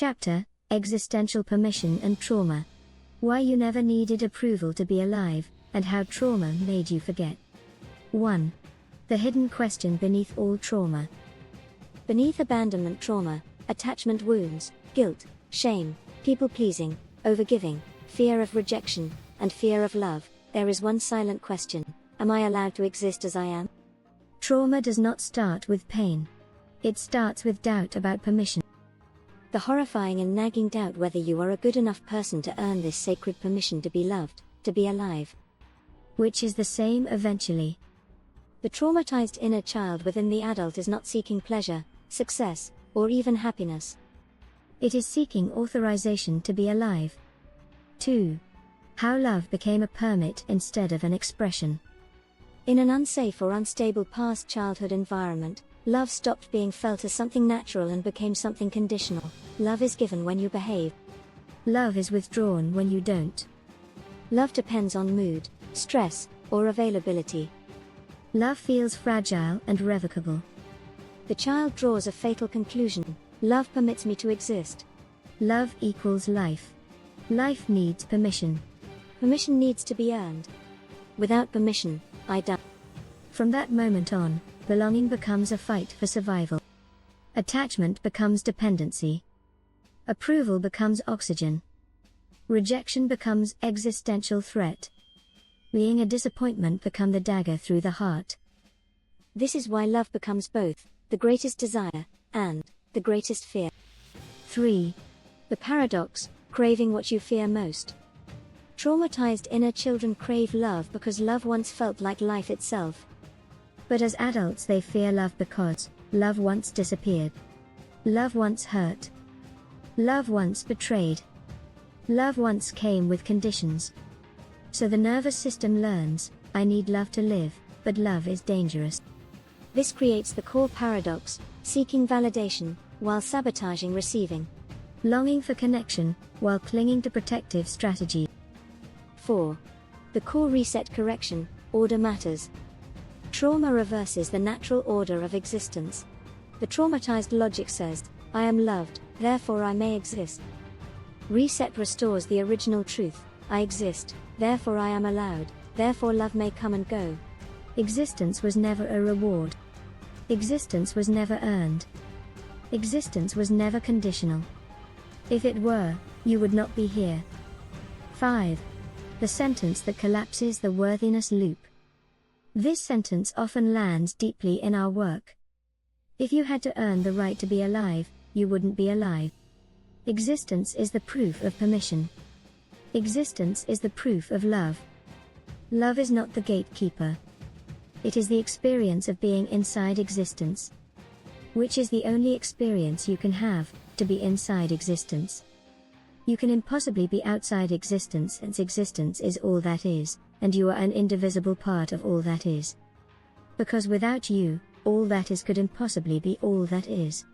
Chapter: Existential Permission and Trauma. Why you never needed approval to be alive, and how trauma made you forget. 1. The hidden question beneath all trauma. Beneath abandonment trauma, attachment wounds, guilt, shame, people-pleasing, overgiving, fear of rejection, and fear of love, there is one silent question: am I allowed to exist as I am? Trauma does not start with pain. It starts with doubt about permission. The horrifying and nagging doubt whether you are a good enough person to earn this sacred permission to be loved, to be alive. Which is the same eventually. The traumatized inner child within the adult is not seeking pleasure, success, or even happiness. It is seeking authorization to be alive. 2. How love became a permit instead of an expression. In an unsafe or unstable past childhood environment, love stopped being felt as something natural and became something conditional. Love is given when you behave. Love is withdrawn when you don't. Love depends on mood, stress, or availability. Love feels fragile and revocable. The child draws a fatal conclusion: love permits me to exist. Love equals life. Life needs permission. Permission needs to be earned. Without permission, I die. From that moment on, belonging becomes a fight for survival. Attachment becomes dependency. Approval becomes oxygen. Rejection becomes existential threat. Being a disappointment becomes the dagger through the heart. This is why love becomes both the greatest desire and the greatest fear. 3. The paradox: craving what you fear most. Traumatized inner children crave love because love once felt like life itself. But as adults they fear love because love once disappeared. Love once hurt. Love once betrayed. Love once came with conditions. So the nervous system learns, I need love to live, but love is dangerous. This creates the core paradox: seeking validation, while sabotaging receiving. Longing for connection, while clinging to protective strategy. 4. The core reset correction: order matters. Trauma reverses the natural order of existence. The traumatized logic says, I am loved, therefore I may exist. Reset restores the original truth: I exist, therefore I am allowed, therefore love may come and go. Existence was never a reward. Existence was never earned. Existence was never conditional. If it were, you would not be here. 5. The sentence that collapses the worthiness loop. This sentence often lands deeply in our work. If you had to earn the right to be alive, you wouldn't be alive. Existence is the proof of permission. Existence is the proof of love. Love is not the gatekeeper. It is the experience of being inside existence. Which is the only experience you can have, to be inside existence. You can impossibly be outside existence, since existence is all that is, and you are an indivisible part of all that is. Because without you, all that is could impossibly be all that is.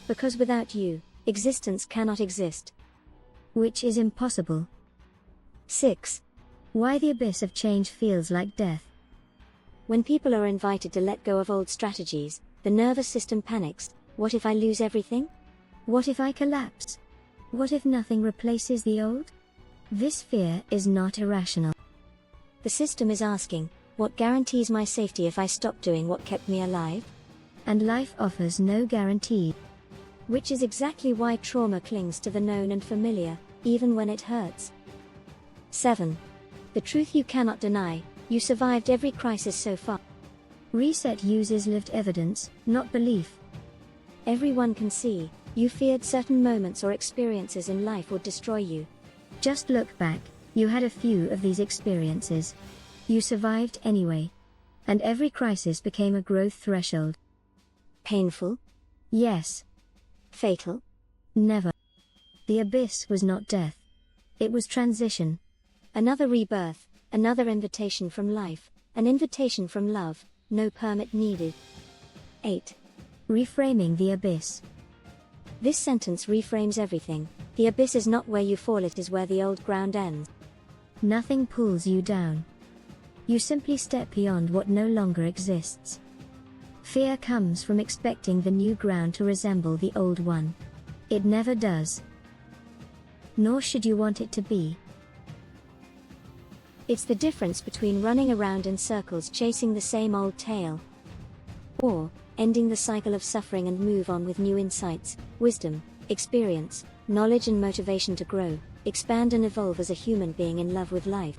Because without you, existence cannot exist. Which is impossible. 6. Why the abyss of change feels like death. When people are invited to let go of old strategies, the nervous system panics. What if I lose everything? What if I collapse? What if nothing replaces the old? This fear is not irrational. The system is asking, what guarantees my safety if I stop doing what kept me alive? And life offers no guarantee. Which is exactly why trauma clings to the known and familiar, even when it hurts. 7. The truth you cannot deny: you survived every crisis so far. Reset uses lived evidence, not belief. Everyone can see, you feared certain moments or experiences in life would destroy you. Just look back, you had a few of these experiences. You survived anyway. And every crisis became a growth threshold. Painful? Yes. Fatal? Never. The abyss was not death. It was transition. Another rebirth, another invitation from life, an invitation from love, no permit needed. 8. Reframing the abyss. This sentence reframes everything. The abyss is not where you fall, it is where the old ground ends. Nothing pulls you down. You simply step beyond what no longer exists. Fear comes from expecting the new ground to resemble the old one. It never does. Nor should you want it to be. It's the difference between running around in circles chasing the same old tale, or ending the cycle of suffering and move on with new insights, wisdom, experience, knowledge and motivation to grow, expand and evolve as a human being in love with life.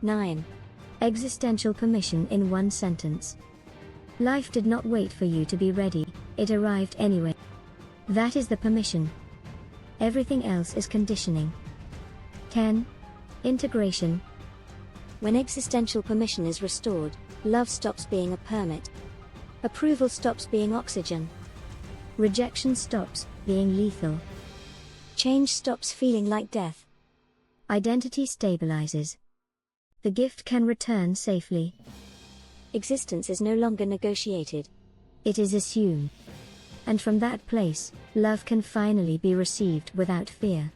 9. Existential permission in one sentence. Life did not wait for you to be ready, it arrived anyway. That is the permission. Everything else is conditioning. 10. Integration. When existential permission is restored, love stops being a permit. Approval stops being oxygen. Rejection stops being lethal. Change stops feeling like death. Identity stabilizes. The gift can return safely. Existence is no longer negotiated. It is assumed. And from that place, love can finally be received without fear.